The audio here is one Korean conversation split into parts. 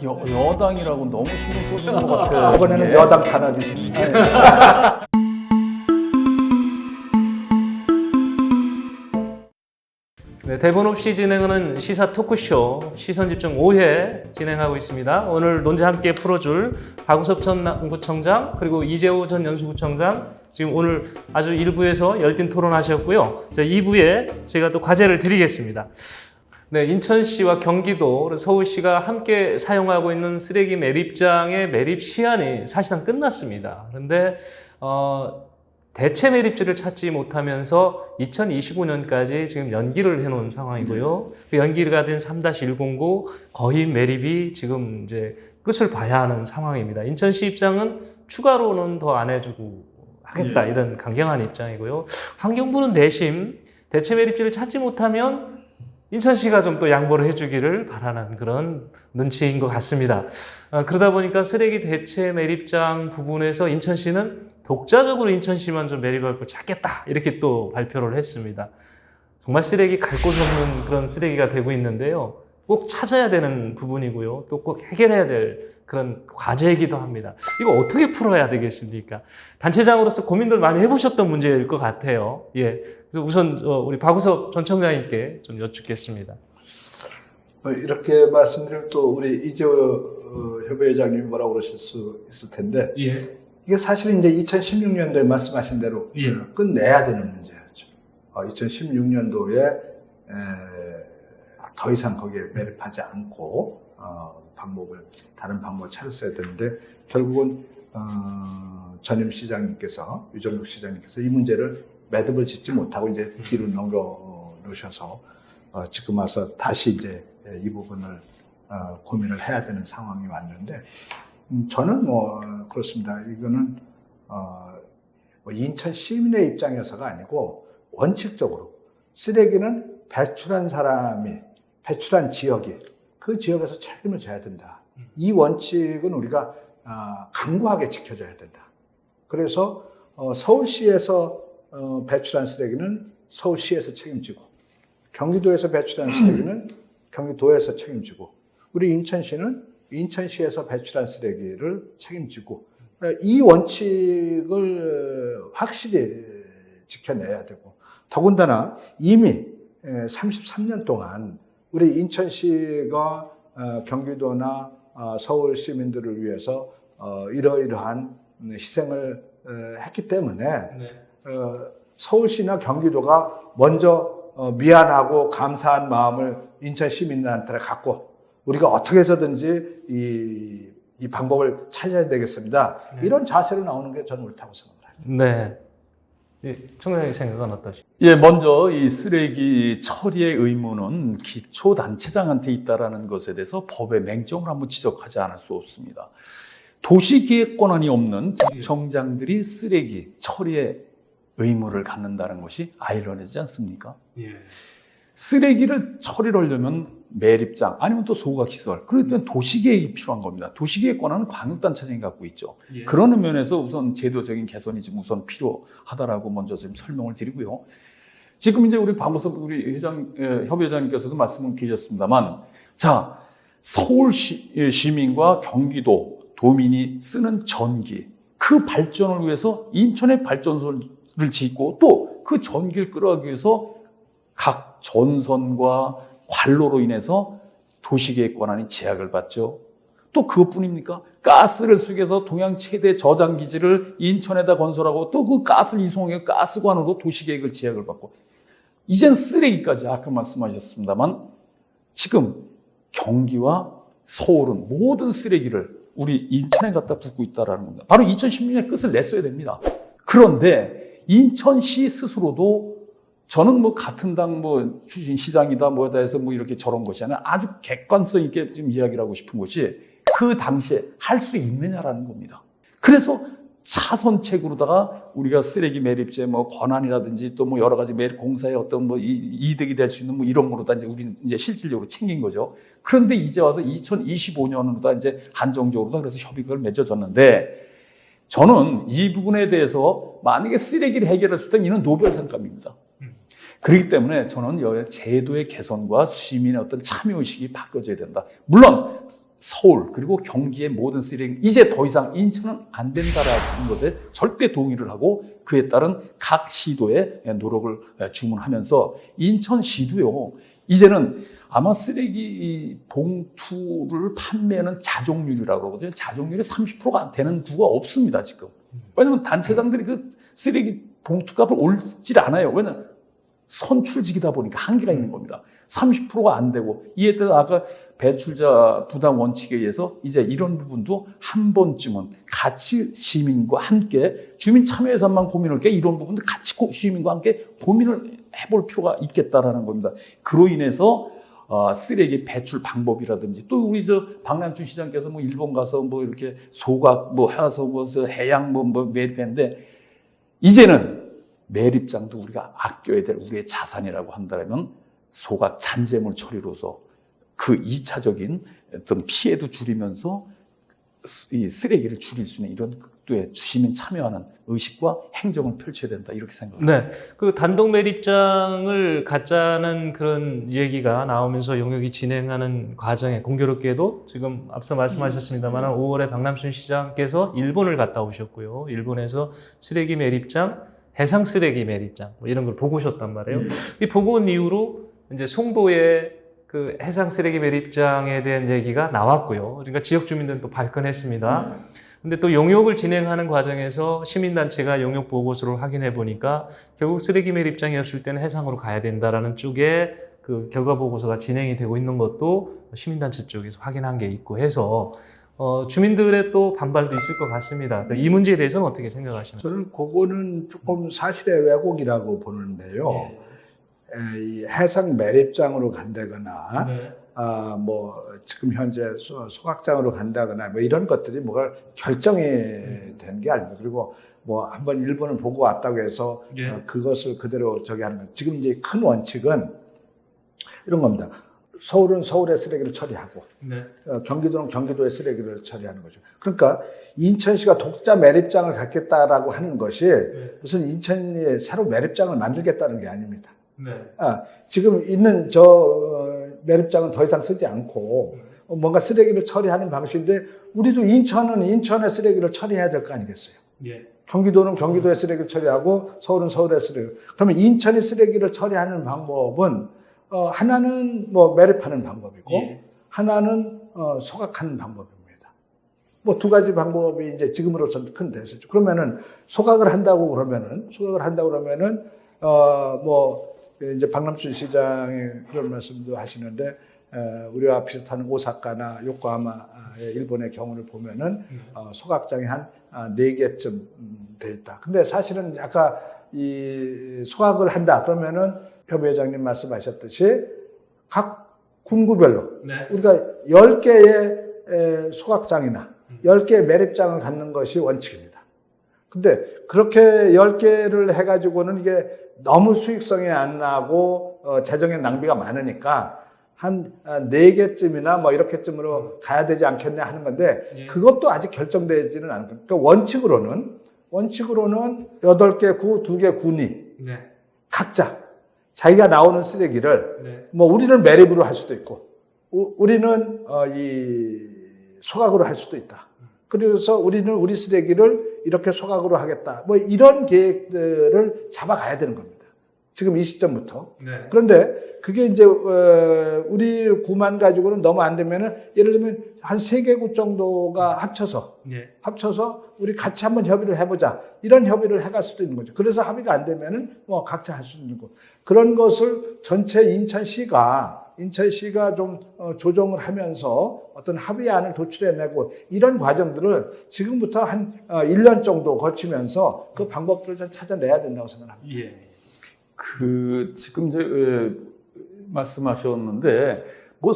여당이라고 너무 신경 써주는 것 같아요. 이번에는 이게. 여당 탄압이십니다. 네, 대본 없이 진행하는 시사 토크쇼 시선집중 5회 진행하고 있습니다. 오늘 논제 함께 풀어줄 박우석 전 남구청장 그리고 이재호 전 연수구청장 지금 오늘 아주 1부에서 열띤 토론하셨고요. 2부에 제가 또 과제를 드리겠습니다. 네, 인천시와 경기도, 서울시가 함께 사용하고 있는 쓰레기 매립장의 매립 시한이 사실상 끝났습니다. 그런데 대체 매립지를 찾지 못하면서 2025년까지 지금 연기를 해놓은 상황이고요. 그 연기가 된 3-109 거의 매립이 지금 이제 끝을 봐야 하는 상황입니다. 인천시 입장은 추가로는 더 안 해주고 하겠다 이런 강경한 입장이고요. 환경부는 내심 대체 매립지를 찾지 못하면 인천시가 좀 또 양보를 해주기를 바라는 그런 눈치인 것 같습니다. 그러다 보니까 쓰레기 대체 매립장 부분에서 인천시는 독자적으로 인천시만 좀 매립할 걸 찾겠다 이렇게 또 발표를 했습니다. 정말 쓰레기 갈 곳 없는 그런 쓰레기가 되고 있는데요. 꼭 찾아야 되는 부분이고요. 또 꼭 해결해야 될 그런 과제이기도 합니다. 이거 어떻게 풀어야 되겠습니까? 단체장으로서 고민들 많이 해보셨던 문제일 것 같아요. 예. 그래서 우선 우리 박우석 전 청장님께 좀 여쭙겠습니다. 이렇게 말씀드리면 또 우리 이재호 협의회장님이 뭐라고 그러실 수 있을 텐데 예. 이게 사실 이제 2016년도에 말씀하신 대로 끝내야 되는 문제였죠. 2016년도에 더 이상 거기에 매립하지 않고 다른 방법을 찾았어야 되는데 결국은 전임 시장님께서 유정국 시장님께서 이 문제를 매듭을 짓지 못하고 이제 뒤로 넘겨 놓으셔서 지금 와서 다시 이제 이 부분을 고민을 해야 되는 상황이 왔는데 저는 그렇습니다. 이거는 인천 시민의 입장에서가 아니고 원칙적으로 쓰레기는 배출한 사람이 배출한 지역이 그 지역에서 책임을 져야 된다. 이 원칙은 우리가 강구하게 지켜줘야 된다. 그래서 서울시에서 배출한 쓰레기는 서울시에서 책임지고 경기도에서 배출한 쓰레기는 경기도에서 책임지고 우리 인천시는 인천시에서 배출한 쓰레기를 책임지고 이 원칙을 확실히 지켜내야 되고 더군다나 이미 33년 동안 우리 인천시가 경기도나 서울 시민들을 위해서 이러이러한 희생을 했기 때문에 서울시나 경기도가 먼저 미안하고 감사한 마음을 인천 시민들한테 갖고 우리가 어떻게 해서든지 이 방법을 찾아야 되겠습니다. 이런 자세로 나오는 게 저는 옳다고 생각을 합니다. 네. 청장님 생각은 어떠십니까? 예, 먼저 이 쓰레기 처리의 의무는 기초단체장한테 있다는 것에 대해서 법의 맹점을 한번 지적하지 않을 수 없습니다. 도시기획 권한이 없는 구청장들이 쓰레기 처리의 의무를 갖는다는 것이 아이러니지 않습니까? 예. 쓰레기를 처리를 하려면 매립장 아니면 또 소각시설 그럴 도시계획이 필요한 겁니다. 도시계획 권한은 광역단체장이 갖고 있죠. 예. 그런 면에서 우선 제도적인 개선이 지금 우선 필요하다라고 먼저 지금 설명을 드리고요. 지금 이제 우리 박우석 우리 협의회장님께서도 말씀을 주셨습니다만 자 서울시 시민과 경기도 도민이 쓰는 전기 그 발전을 위해서 인천의 발전소를 짓고 또 그 전기를 끌어가기 위해서 각 전선과 관로로 인해서 도시계획 권한이 제약을 받죠. 또 그것뿐입니까? 가스를 수기해서 동양 최대 저장기지를 인천에다 건설하고 또 그 가스를 이송해 가스관으로 도시계획을 제약을 받고 이젠 쓰레기까지 아까 말씀하셨습니다만 지금 경기와 서울은 모든 쓰레기를 우리 인천에 갖다 붓고 있다는 겁니다. 바로 2016년에 끝을 냈어야 됩니다. 그런데 인천시 스스로도 저는 같은 당 출신 시장이다 뭐다 해서 이렇게 저런 것이 아니라 아주 객관성 있게 지금 이야기를 하고 싶은 것이 그 당시에 할 수 있느냐라는 겁니다. 그래서 차선책으로다가 우리가 쓰레기 매립제 권한이라든지 또 여러 가지 매립 공사의 어떤 이득이 될 수 있는 이런 거로다 이제 우리는 이제 실질적으로 챙긴 거죠. 그런데 이제 와서 2025년으로다 이제 한정적으로다 그래서 협의가 맺어졌는데 저는 이 부분에 대해서 만약에 쓰레기를 해결할 수 있다면 이는 노벨상감입니다. 그렇기 때문에 저는 제도의 개선과 시민의 어떤 참여의식이 바뀌어져야 된다. 물론 서울 그리고 경기의 모든 쓰레기 이제 더 이상 인천은 안 된다라는 것에 절대 동의를 하고 그에 따른 각 시도의 노력을 주문하면서 인천시도요 이제는 아마 쓰레기 봉투를 판매하는 자정률이라고 그러거든요. 자정률이 30%가 안 되는 구가 없습니다 지금. 왜냐하면 단체장들이 그 쓰레기 봉투값을 올리질 않아요. 왜냐하면 선출직이다 보니까 한계가 있는 겁니다. 30%가 안 되고 이에 따라 아까 배출자 부담 원칙에 의해서 이제 이런 부분도 한 번쯤은 같이 시민과 함께 주민 참여 예산만 고민할 게 이런 부분도 같이 시민과 함께 고민을 해볼 필요가 있겠다라는 겁니다. 그로 인해서 쓰레기 배출 방법이라든지 또 우리 박남춘 시장께서 뭐 일본 가서 뭐 이렇게 소각 뭐 해서 뭐 해양 뭐 매립했는데 이제는 매립장도 우리가 아껴야 될 우리의 자산이라고 한다면 소각 잔재물 처리로서 그 2차적인 어떤 피해도 줄이면서 이 쓰레기를 줄일 수 있는 이런 극도의 시민 참여하는 의식과 행정을 펼쳐야 된다 이렇게 생각합니다. 네, 그 단독 매립장을 갖자는 그런 얘기가 나오면서 용역이 진행하는 과정에 공교롭게도 지금 앞서 말씀하셨습니다만 5월에 박남춘 시장께서 일본을 갔다 오셨고요. 일본에서 쓰레기 매립장, 해상 쓰레기 매립장 뭐 이런 걸 보고 오셨단 말이에요. 이 보고 온 이후로 이제 송도의 그 해상 쓰레기 매립장에 대한 얘기가 나왔고요. 그러니까 지역 주민들은 또 발끈했습니다. 근데 또 용역을 진행하는 과정에서 시민단체가 용역 보고서를 확인해 보니까 결국 쓰레기 매립장이었을 때는 해상으로 가야 된다라는 쪽에 그 결과 보고서가 진행이 되고 있는 것도 시민단체 쪽에서 확인한 게 있고 해서 주민들의 또 반발도 있을 것 같습니다. 이 문제에 대해서는 어떻게 생각하시나요? 저는 그거는 조금 사실의 왜곡이라고 보는데요. 네. 이 해상 매립장으로 간다거나, 네. 뭐, 지금 현재 소각장으로 간다거나, 뭐 이런 것들이 뭐가 결정이 되는 게 아닙니다. 그리고 뭐 한번 일본을 보고 왔다고 해서 그것을 그대로 저기 하는 건. 지금 이제 큰 원칙은 이런 겁니다. 서울은 서울의 쓰레기를 처리하고, 경기도는 경기도의 쓰레기를 처리하는 거죠. 그러니까 인천시가 독자 매립장을 갖겠다라고 하는 것이 무슨 인천이 새로 매립장을 만들겠다는 게 아닙니다. 지금 있는 매립장은 더 이상 쓰지 않고 뭔가 쓰레기를 처리하는 방식인데 우리도 인천은 인천의 쓰레기를 처리해야 될 거 아니겠어요? 경기도는 경기도의 쓰레기를 처리하고 서울은 서울의 쓰레기. 그러면 인천의 쓰레기를 처리하는 방법은 하나는 뭐 매립하는 방법이고 하나는 소각하는 방법입니다. 뭐 두 가지 방법이 이제 지금으로서는 큰 대세죠. 그러면은 소각을 한다고 그러면은 뭐 이제 박남춘 시장이 그런 말씀도 하시는데 우리와 비슷한 오사카나 요코하마의 일본의 경우를 보면은 소각장이 한 4개쯤 돼 있다. 근데 사실은 아까 이 소각을 한다 그러면은 협의회장님 말씀하셨듯이 각 군구별로 우리가 10개의 소각장이나 10개의 매립장을 갖는 것이 원칙입니다. 근데 그렇게 10개를 해가지고는 이게 너무 수익성이 안 나고 재정의 낭비가 많으니까 한 4개쯤이나 뭐 이렇게쯤으로 가야 되지 않겠냐 하는 건데 그것도 아직 결정되지는 않은 거예요. 그러니까 원칙으로는 8개 구, 2개 군이 각자 자기가 나오는 쓰레기를 뭐 우리는 매립으로 할 수도 있고 우리는 이 소각으로 할 수도 있다. 그래서 우리는 우리 쓰레기를 이렇게 소각으로 하겠다. 뭐 이런 계획들을 잡아가야 되는 겁니다. 지금 이 시점부터. 그런데 그게 이제 우리 구만 가지고는 너무 안 되면은 예를 들면 한 3개국 정도가 합쳐서 우리 같이 한번 협의를 해보자. 이런 협의를 해갈 수도 있는 거죠. 그래서 합의가 안 되면은 뭐 각자 할 수 있는 거. 그런 것을 전체 인천시가 좀 조정을 하면서 어떤 합의안을 도출해내고 이런 과정들을 지금부터 한 1년 정도 거치면서 그 방법들을 좀 찾아내야 된다고 생각합니다. 지금 이제 말씀하셨는데 뭐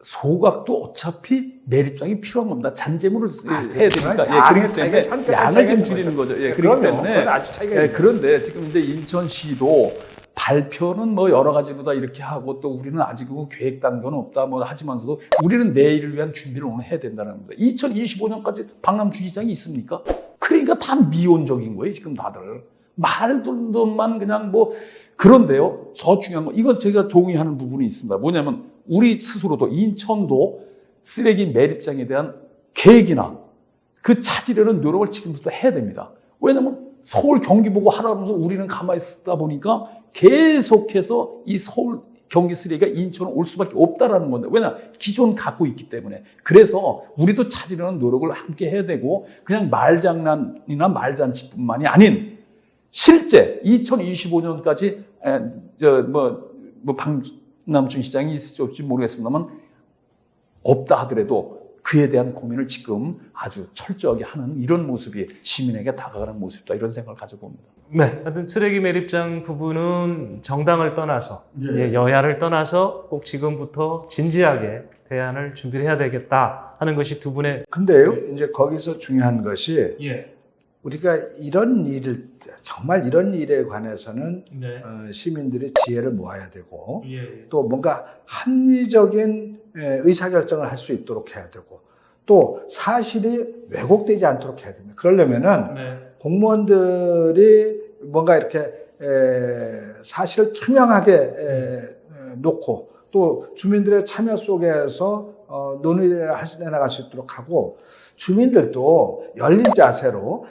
소각도 어차피 매립장이 필요한 겁니다. 잔재물을 해야 되니까. 그렇기 때문에 양을 좀 줄이는 거죠. 그렇기 때문에 아주 차이가 그런데 지금 이제 인천시도 발표는 뭐 여러 가지로 다 이렇게 하고 또 우리는 아직 계획 단계는 없다 뭐 하지만서도 우리는 내일을 위한 준비를 오늘 해야 된다는 겁니다. 2025년까지 박남춘 시장이 있습니까? 그러니까 다 미온적인 거예요, 지금 다들. 말들만 그냥 뭐 그런데요. 더 중요한 건 이건 제가 동의하는 부분이 있습니다. 뭐냐면 우리 스스로도 인천도 쓰레기 매립장에 대한 계획이나 그 찾으려는 노력을 지금부터 해야 됩니다. 왜냐하면 서울 경기 보고 하라면서 우리는 가만히 있다 보니까 계속해서 이 서울 경기 쓰레기가 인천으로 올 수밖에 없다라는 건데, 왜냐 기존 갖고 있기 때문에. 그래서 우리도 찾으려는 노력을 함께 해야 되고, 그냥 말장난이나 말잔치뿐만이 아닌 실제 2025년까지 박남춘 시장이 있을지 모르겠습니다만 없다 하더라도 그에 대한 고민을 지금 아주 철저하게 하는 이런 모습이 시민에게 다가가는 모습이다, 이런 생각을 가져봅니다. 네, 하여튼 쓰레기 매립장 부분은 정당을 떠나서 여야를 떠나서 꼭 지금부터 진지하게 대안을 준비를 해야 되겠다 하는 것이 두 분의. 근데요, 이제 거기서 중요한 것이 예. 우리가 이런 일을 정말 이런 일에 관해서는 네. 시민들이 지혜를 모아야 되고 예. 또 뭔가 합리적인 의사결정을 할 수 있도록 해야 되고 또 사실이 왜곡되지 않도록 해야 됩니다. 그러려면은 네. 공무원들이 뭔가 이렇게 사실을 투명하게 놓고 또 주민들의 참여 속에서 논의를 해나갈 수 있도록 하고 주민들도 열린 자세로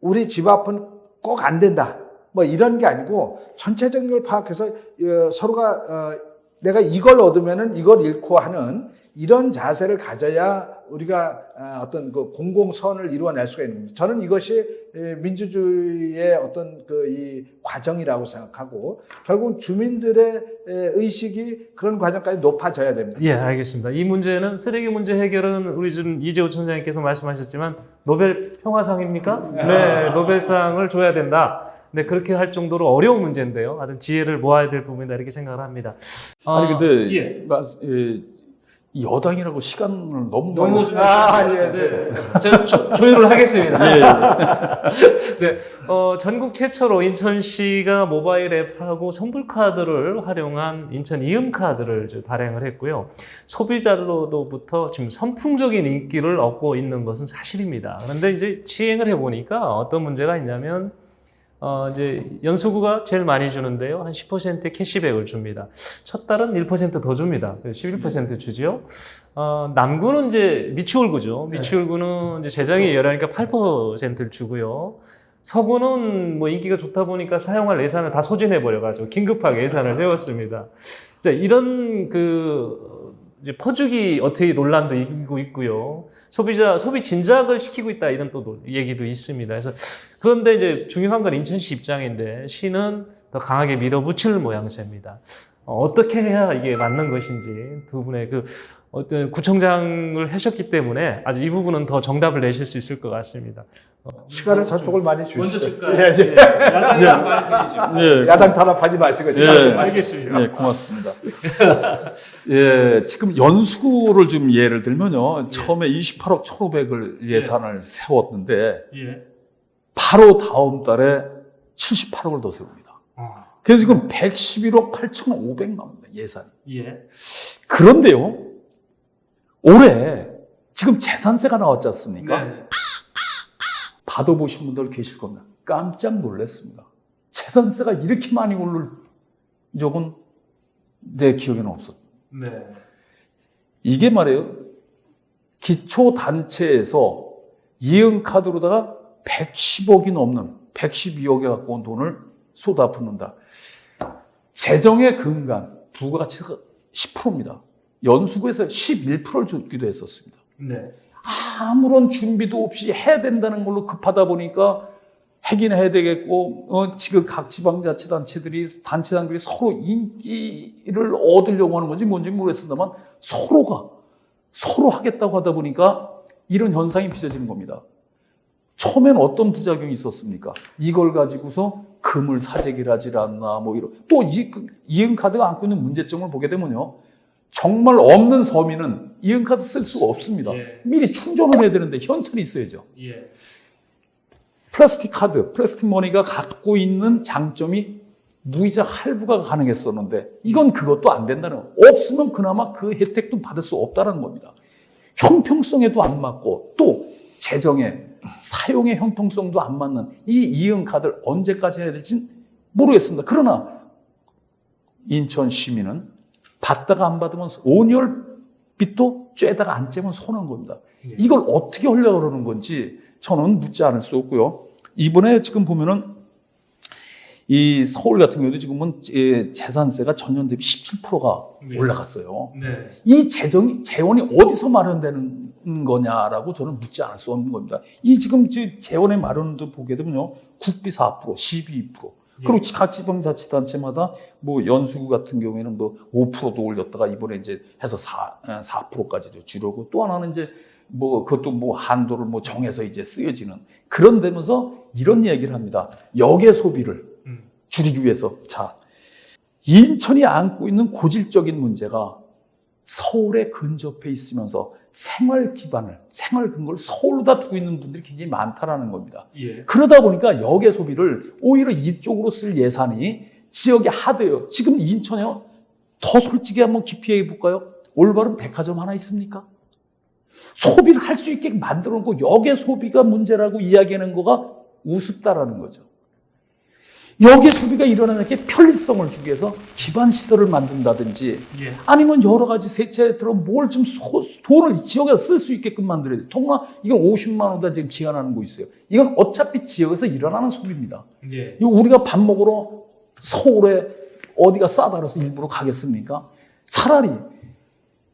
우리 집 앞은 꼭 안 된다 이런 게 아니고 전체적인 걸 파악해서 서로가 내가 이걸 얻으면은 이걸 잃고 하는 이런 자세를 가져야 우리가 어떤 그 공공선을 이루어낼 수가 있는 겁니다. 저는 이것이 민주주의의 어떤 이 과정이라고 생각하고 결국 주민들의 의식이 그런 과정까지 높아져야 됩니다. 예, 알겠습니다. 이 문제는 쓰레기 문제 해결은 우리 지금 이재호 총장님께서 말씀하셨지만 노벨 평화상입니까? 네, 노벨상을 줘야 된다. 네, 그렇게 할 정도로 어려운 문제인데요. 하여튼 지혜를 모아야 될 부분이다 이렇게 생각을 합니다. 아니 근데 예. 여당이라고 시간을 너무 네. 제가 조율을 하겠습니다. 예. 네, 전국 최초로 인천시가 모바일 앱하고 선불카드를 활용한 인천 이음카드를 발행을 했고요. 소비자로부터 지금 선풍적인 인기를 얻고 있는 것은 사실입니다. 그런데 이제 시행을 해보니까 어떤 문제가 있냐면 이제 연수구가 제일 많이 주는데요. 한 10%의 캐시백을 줍니다. 첫 달은 1% 더 줍니다. 11% 주죠. 남구는 이제 미추홀구죠. 미추홀구는 이제 재정이 열하니까 8%를 주고요. 서구는 인기가 좋다 보니까 사용할 예산을 다 소진해버려가지고 긴급하게 예산을 세웠습니다. 자, 이런 이제 퍼주기 어떻게 논란도 있고요. 소비 진작을 시키고 있다 이런 또 얘기도 있습니다. 그래서 그런데 이제 중요한 건 인천시 입장인데 시는 더 강하게 밀어붙일 모양새입니다. 어떻게 해야 이게 맞는 것인지 두 분의 어떤 구청장을 하셨기 때문에 아주 이 부분은 더 정답을 내실 수 있을 것 같습니다. 시간을 저쪽을 많이 주시죠. 먼저 줄까요? 야당 탄압하지 마시고. 알겠습니다. 네, 고맙습니다. 예, 지금 연수구를 좀 예를 들면요. 처음에 28억 1,500을 예산을 세웠는데 바로 다음 달에 78억을 더 세웁니다. 그래서 지금 111억 8,500 나옵니다. 예산이. 그런데요. 올해 지금 재산세가 나왔지 않습니까? 받아보신 분들 계실 겁니다. 깜짝 놀랐습니다. 재산세가 이렇게 많이 오를 적은 내 기억에는 없었다. 이게 말이에요. 기초단체에서 이응카드로다가 110억이 넘는 112억에 갖고 온 돈을 쏟아붓는다. 재정의 근간, 부가가치가 10%입니다. 연수구에서 11%를 주기도 했었습니다. 아무런 준비도 없이 해야 된다는 걸로 급하다 보니까 하긴 해야 되겠고, 지금 각 지방자치단체들이, 단체장들이 서로 인기를 얻으려고 하는 건지 뭔지 모르겠습니다만, 서로 하겠다고 하다 보니까 이런 현상이 빚어지는 겁니다. 처음엔 어떤 부작용이 있었습니까? 이걸 가지고서 금을 사재기를 하질 않나, 또 이응카드가 안고 있는 문제점을 보게 되면요. 정말 없는 서민은 이응카드 쓸 수가 없습니다. 미리 충전을 해야 되는데 현찰이 있어야죠. 플라스틱 카드, 플라스틱 머니가 갖고 있는 장점이 무이자 할부가 가능했었는데 이건 그것도 안 된다는 거예요. 없으면 그나마 그 혜택도 받을 수 없다는 겁니다. 형평성에도 안 맞고 또 재정에 사용의 형평성도 안 맞는 이 이응카드를 언제까지 해야 될지 모르겠습니다. 그러나 인천 시민은 받다가 안 받으면 온열 빚도 쬐다가 안 째면 손한 겁니다. 이걸 어떻게 하려고 그러는 건지 저는 묻지 않을 수 없고요. 이번에 지금 보면은 이 서울 같은 경우도 지금은 재산세가 전년 대비 17%가 올라갔어요. 네. 이 재원이 어디서 마련되는 거냐라고 저는 묻지 않을 수 없는 겁니다. 이 지금 재원의 마련도 보게 되면요, 국비 4%, 시비 2%, 그리고 각 지방자치단체마다 뭐 연수구 같은 경우에는 뭐 5%도 올렸다가 이번에 이제 해서 4%까지도 줄이고, 또 하나는 이제 뭐 그것도 뭐 한도를 뭐 정해서 이제 쓰여지는 그런 데면서 이런 얘기를 합니다. 역의 소비를 줄이기 위해서. 자, 인천이 안고 있는 고질적인 문제가 서울에 근접해 있으면서 생활 근거를 서울로다 두고 있는 분들이 굉장히 많다라는 겁니다. 예. 그러다 보니까 역의 소비를 오히려 이쪽으로 쓸 예산이 지역에 하대요. 지금 인천에요. 더 솔직히 한번 깊이 얘기해 볼까요? 올바른 백화점 하나 있습니까? 소비를 할 수 있게 만들어 놓고 역의 소비가 문제라고 이야기하는 거가 우습다라는 거죠. 역의 소비가 일어나는 게 편리성을 주기 위해서 기반 시설을 만든다든지, 아니면 여러 가지 세체로 뭘 좀 돈을 지역에서 쓸 수 있게끔 만들어야 돼요. 통나 이건 50만 원다 지금 제한하는 거 있어요. 이건 어차피 지역에서 일어나는 소비입니다. 이거 우리가 밥 먹으러 서울에 어디가 싸다 그래서 일부러 가겠습니까? 차라리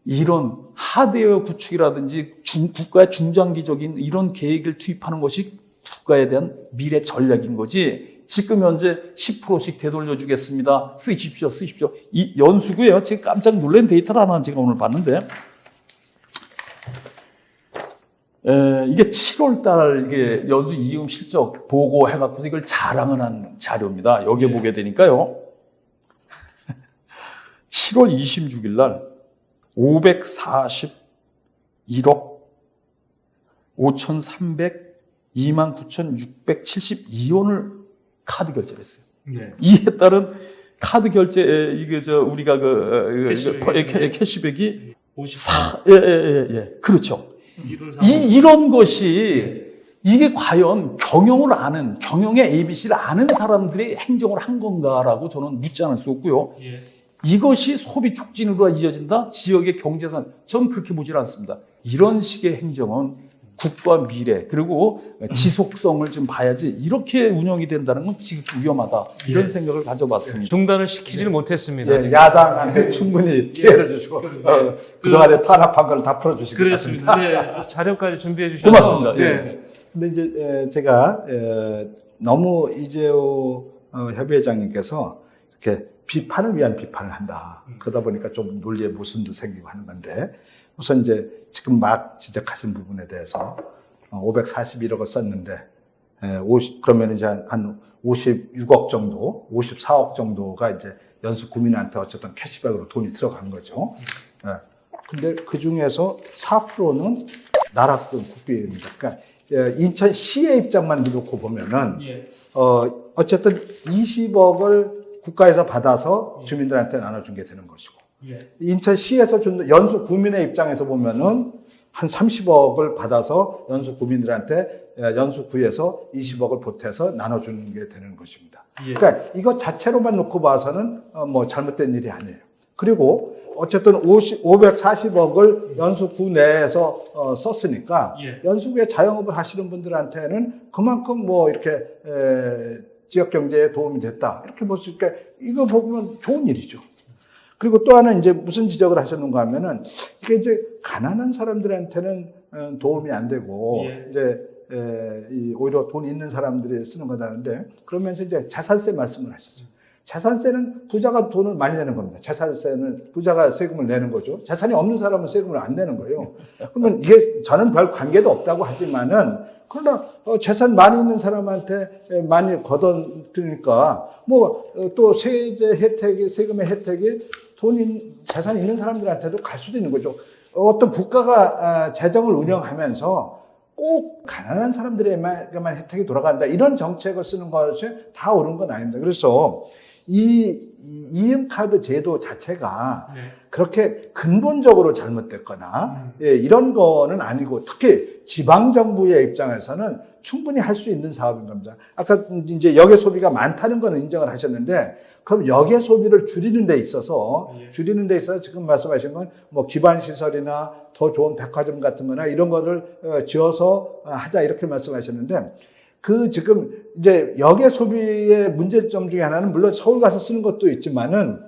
이런 하드웨어 구축이라든지 국가의 중장기적인 이런 계획을 투입하는 것이 국가에 대한 미래 전략인 거지, 지금 현재 10%씩 되돌려주겠습니다. 쓰십시오. 이 연수구예요. 제가 깜짝 놀란 데이터를 하나 제가 오늘 봤는데, 이게 7월달 이게 연수 이익 실적 보고 해갖고 이걸 자랑을 한 자료입니다. 여기에 보게 되니까요. 7월 26일 날 541억 5,329,672원을 카드 결제를 했어요. 이에 따른 카드 결제, 우리가 캐시백이 54. 그렇죠. 이런 것이, 이게 과연 경영의 ABC를 아는 사람들이 행정을 한 건가라고 저는 묻지 않을 수 없고요. 이것이 소비 촉진으로 이어진다? 지역의 경제산, 저는 그렇게 보질 않습니다. 이런 식의 행정은 국가 미래 그리고 지속성을 좀 봐야지 이렇게 운영이 된다는 건 지금 위험하다, 이런 생각을 가져봤습니다. 중단을 시키지를 못했습니다. 야당한테 충분히 기회를 주시고 그동안에 탄압한 걸 다 풀어주신 것 같습니다. 그렇습니다. 네, 자료까지 준비해 주셔서 고맙습니다. 근데 이제 제가 너무 이재호 협의회장님께서 이렇게 비판을 위한 비판을 한다. 그러다 보니까 좀 논리의 모순도 생기고 하는 건데, 우선 이제 지금 막 지적하신 부분에 대해서 541억을 썼는데, 그러면 이제 한 56억 정도, 54억 정도가 이제 연수 구민한테 어쨌든 캐시백으로 돈이 들어간 거죠. 근데 그 중에서 4%는 나라돈 국비입니다. 그러니까 인천시의 입장만 놓고 보면은, 어쨌든 20억을 국가에서 받아서 주민들한테 나눠준 게 되는 것이고, 인천시에서 준 연수 구민의 입장에서 보면은 한 30억을 받아서 연수 구민들한테 연수구에서 20억을 보태서 나눠주는 게 되는 것입니다. 그러니까 이거 자체로만 놓고 봐서는 뭐 잘못된 일이 아니에요. 그리고 어쨌든 540억을 연수구 내에서 썼으니까 연수구에 자영업을 하시는 분들한테는 그만큼 뭐 이렇게 지역 경제에 도움이 됐다, 이렇게 볼 수 있게, 이거 보면 좋은 일이죠. 그리고 또 하나 이제 무슨 지적을 하셨는가 하면은, 이게 이제 가난한 사람들한테는 도움이 안 되고, 이제 오히려 돈 있는 사람들이 쓰는 거다는데, 그러면서 이제 자산세 말씀을 하셨어요. 자산세는 부자가 돈을 많이 내는 겁니다. 자산세는 부자가 세금을 내는 거죠. 자산이 없는 사람은 세금을 안 내는 거예요. 그러면 이게 저는 별 관계도 없다고 하지만은, 그러나 재산 많이 있는 사람한테 많이 걷어들으니까 뭐 또 세제 혜택이, 세금의 혜택이 재산이 있는 사람들한테도 갈 수도 있는 거죠. 어떤 국가가 재정을 운영하면서 꼭 가난한 사람들에게만 혜택이 돌아간다, 이런 정책을 쓰는 것이 다 옳은 건 아닙니다. 그래서 이 이음카드 제도 자체가 그렇게 근본적으로 잘못됐거나 이런 거는 아니고, 특히 지방정부의 입장에서는 충분히 할 수 있는 사업인 겁니다. 아까 이제 역의 소비가 많다는 건 인정을 하셨는데, 그럼 역의 소비를 줄이는 데 있어서 지금 말씀하신 건 뭐 기반 시설이나 더 좋은 백화점 같은 거나 이런 거를 지어서 하자 이렇게 말씀하셨는데 그 지금 이제 역의 소비의 문제점 중에 하나는 물론 서울 가서 쓰는 것도 있지만은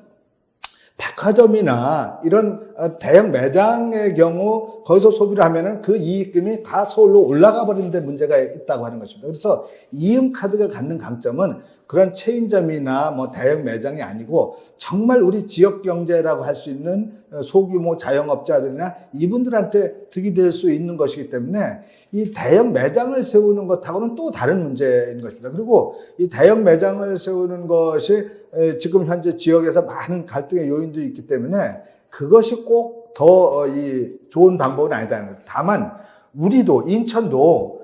백화점이나 이런 대형 매장의 경우 거기서 소비를 하면은 그 이익금이 다 서울로 올라가 버리는 데 문제가 있다고 하는 것입니다. 그래서 이음카드가 갖는 강점은 그런 체인점이나 뭐 대형 매장이 아니고 정말 우리 지역 경제라고 할 수 있는 소규모 자영업자들이나 이분들한테 득이 될 수 있는 것이기 때문에 이 대형 매장을 세우는 것하고는 또 다른 문제인 것입니다. 그리고 이 대형 매장을 세우는 것이 지금 현재 지역에서 많은 갈등의 요인도 있기 때문에 그것이 꼭 더 좋은 방법은 아니다는 거예요. 다만 우리도 인천도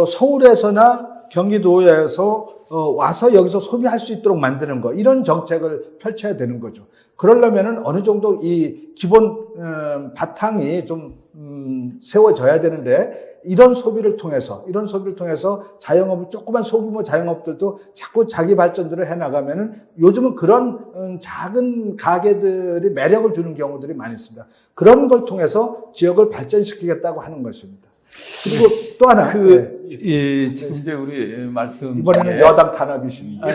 서울에서나 경기도에서 와서 여기서 소비할 수 있도록 만드는 거 이런 정책을 펼쳐야 되는 거죠. 그러려면은 어느 정도 이 기본 바탕이 좀 세워져야 되는데 이런 소비를 통해서 자영업을 조그만 소규모 자영업들도 자꾸 자기 발전들을 해 나가면은 요즘은 그런 작은 가게들이 매력을 주는 경우들이 많이 있습니다. 그런 걸 통해서 지역을 발전시키겠다고 하는 것입니다. 그리고 또 하나 지금 이제 우리 말씀 이번에는 중에 여당 탄압이십니다.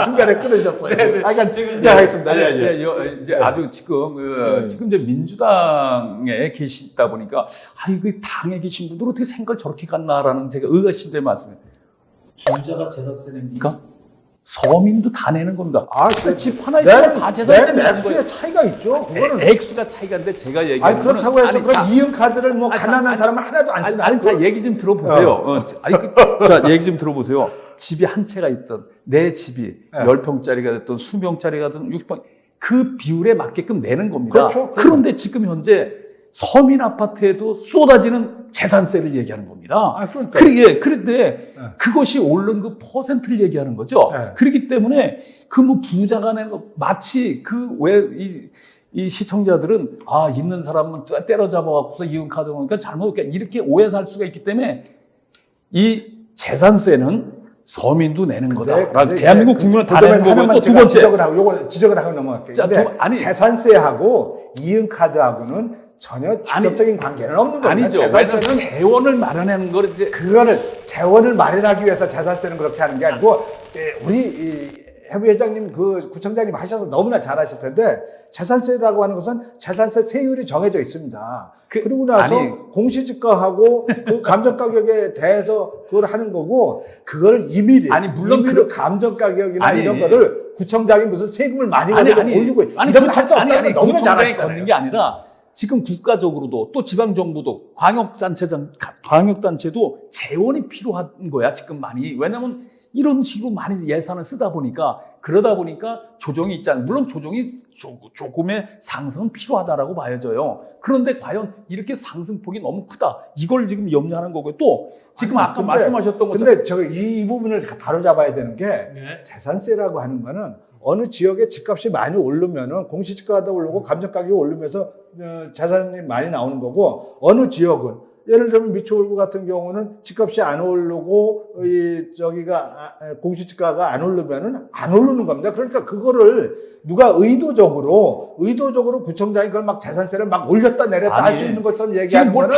중간에 끊으셨어요. 그러니까 지금 이제 하겠습니다. 이제 아주 지금 지금 이제 민주당에 계시다 보니까 그 당에 계신 분들 어떻게 생각을 저렇게 갖나라는 제가 의아심에 말씀해요. 부자가 재산세 냅니까? 서민도 다 내는 겁니다. 집 하나 있으면 다 재산세 내는 액수의 거예요. 차이가 있죠. 그거는 액수가 차이가 있는데 제가 얘기하는 거는 그렇다고 해서 그럼 자, 이음카드를 뭐 가난한 사람은 하나도 안 쓰나? 자, 얘기 좀 들어보세요. 자, 얘기 좀 들어보세요. 집이 한 채가 있던, 내 집이 10평짜리가 됐던, 20평짜리가 됐던, 60평, 그 비율에 맞게끔 내는 겁니다. 그렇죠. 그런데 지금 현재 서민 아파트에도 쏟아지는 재산세를 얘기하는 겁니다. 그러니까. 그런데 그것이 오른 그 퍼센트를 얘기하는 거죠. 그렇기 때문에 그 뭐 부자가 내는 거, 마치 이 시청자들은 있는 사람은 때려잡아갖고서 이음카드 보니까 잘못 이렇게 오해할 수가 있기 때문에 이 재산세는 서민도 내는 거다. 대한민국 국민은 다 내는 거고 또 두 번째 지적을 하고 넘어갈게요. 자, 재산세하고 이음카드하고는 전혀 직접적인 관계는 없는 겁니다. 아니죠. 재산세는 재원을 마련하는 걸 이제 그거를 재원을 마련하기 위해서 재산세는 그렇게 하는 게 아니고 이제 우리 해부 회장님 그 구청장님 하셔서 너무나 잘하실 텐데 재산세라고 하는 것은 재산세 세율이 정해져 있습니다. 그리고 나서 공시지가하고 그 감정가격에 대해서 그걸 하는 거고 그걸 물론 그 감정가격이나 이런 거를 구청장이 무슨 세금을 많이 가지고 올리고 이런 거 할 수 없다는 건 너무나 잘하잖아요. 걷는 게 아니라 지금 국가적으로도 또 지방정부도 광역단체도 재원이 필요한 거야 지금 많이. 왜냐하면 이런 식으로 많이 예산을 쓰다 보니까 그러다 보니까 조정이 있잖아요. 물론 조정이 조금의 상승은 필요하다라고 봐야져요. 그런데 과연 이렇게 상승폭이 너무 크다. 이걸 지금 염려하는 거고요. 또 지금 아까 말씀하셨던 것처럼 근데 제가 이 부분을 바로 잡아야 되는 게 재산세라고 하는 거는 어느 지역에 집값이 많이 오르면은 공시지가가 오르고 감정가격이 오르면서 재산이 많이 나오는 거고 어느 지역은 예를 들면 미추홀구 같은 경우는 집값이 안 오르고 공시지가가 안 오르면은 안 오르는 겁니다. 그러니까 그거를 누가 의도적으로 구청장이 그걸 막 재산세를 막 올렸다 내렸다 할 수 있는 것처럼 얘기하는 거는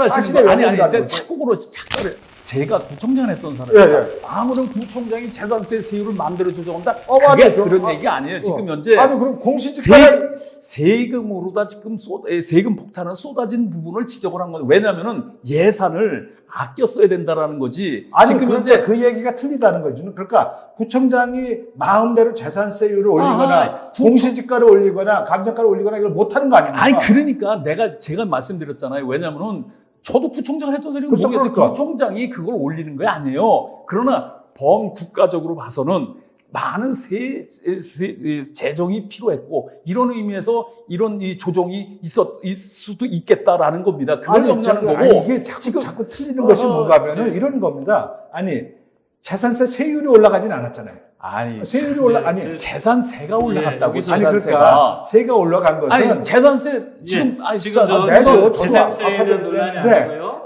사실의 왜곡이라는 거죠. 착각을 제가 구청장 했던 사람이에요. 아무런 구청장이 재산세 세율을 마음대로 조정한다? 그게 그런 얘기 아니에요. 지금 현재 그럼 공시지가 세금으로다 지금 세금 폭탄은 쏟아진 부분을 지적을 한 거예요. 왜냐하면은 예산을 아껴 써야 된다라는 거지. 지금 현재 그 얘기가 틀리다는 거죠. 그러니까 구청장이 마음대로 재산세율을 올리거나 공시지가를 올리거나 감정가를 올리거나 이걸 못하는 거 아닙니까? 그러니까 제가 말씀드렸잖아요. 왜냐하면은 저도 구청장을 했던 사람이 모르겠어요. 구청장이 그걸 올리는 거 아니에요. 그러나 범국가적으로 봐서는 많은 재정이 필요했고 이런 의미에서 이런 이 조정이 있을 수도 있겠다라는 겁니다. 그걸 염려하는 거고 이게 자꾸 틀리는 것이 뭔가 하면은 이런 겁니다. 재산세 세율이 올라가진 않았잖아요. 세율이 재산세가 올라갔다고. 그러니까 세가 올라간 것은 재산세 지금 재산세는 논란이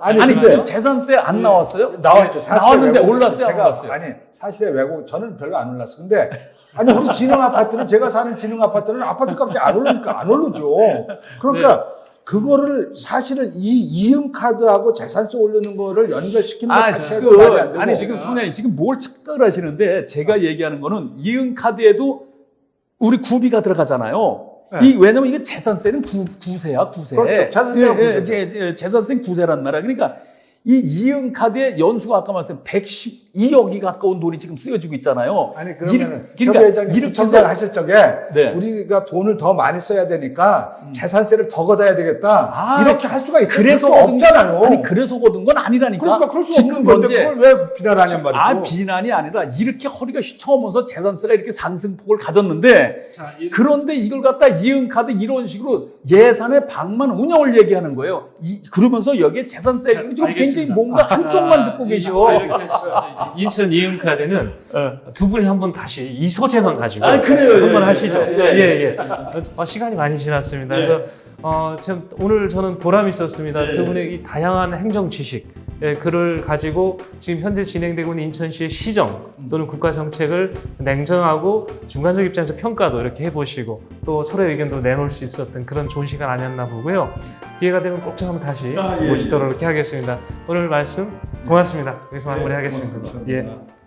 아니고요. 지금 재산세 안 나왔어요? 나왔죠. 나왔는데 올랐어요, 안 올랐어요? 사실의 왜곡 저는 별로 안 올랐어요. 근데 아니 우리 진흥 아파트는 제가 사는 진흥 아파트는 아파트 값이 안 오르니까 안 오르죠. 그러니까 그거를 사실은 이 이음 카드하고 재산세 올리는 거를 연결시키는 것 자체도 말이 안 되고. 아니 지금 총장님 지금 뭘 측정을 하시는데 제가 얘기하는 거는 이응 카드에도 우리 구비가 들어가잖아요. 네. 왜냐면 이게 재산세는 구세야, 구세. 그렇죠. 재산세가 구세. 재산세는 구세란 말이야. 그러니까 이 이응 카드의 연수가 아까 말씀 112억이 가까운 돈이 지금 쓰여지고 있잖아요. 아니 그러면은 그러니까 협의 회장님 이렇게 구청장 해서- 하실 적에 네. 우리가 돈을 더 많이 써야 되니까 재산세를 더 걷어야 되겠다. 아, 이렇게 할 수가 있어요. 그래서 그럴 수 없잖아요. 아니 그래서 거둔 건 아니라니까. 그러니까 그럴 수 지금 없는 건데 현재 그걸 왜 비난하냔 말이고. 비난이 아니라 이렇게 허리가 휘청하면서 재산세가 이렇게 상승폭을 가졌는데 그런데 이걸 갖다 이응카드 이런 식으로 예산의 방만 운영을 얘기하는 거예요. 그러면서 여기에 재산세 지금 굉장히 알겠습니다. 뭔가 한쪽만 듣고 계셔. 인천 이응카드는 두 분이 한번 다시 이 소재만 가지고 그래요. 한번 예, 하시죠. 예, 시간이 많이 지났습니다. 그래서 참 오늘 저는 보람이 있었습니다. 두 분의 이 다양한 행정 지식, 그를 가지고 지금 현재 진행되고 있는 인천시의 시정 또는 국가 정책을 냉정하고 중간적 입장에서 평가도 이렇게 해보시고 또 서로의 의견도 내놓을 수 있었던 그런 좋은 시간 아니었나 보고요. 기회가 되면 꼭 좀 한번 다시 모시도록 이렇게 하겠습니다. 오늘 말씀 고맙습니다. 여기서 마무리하겠습니다. 예.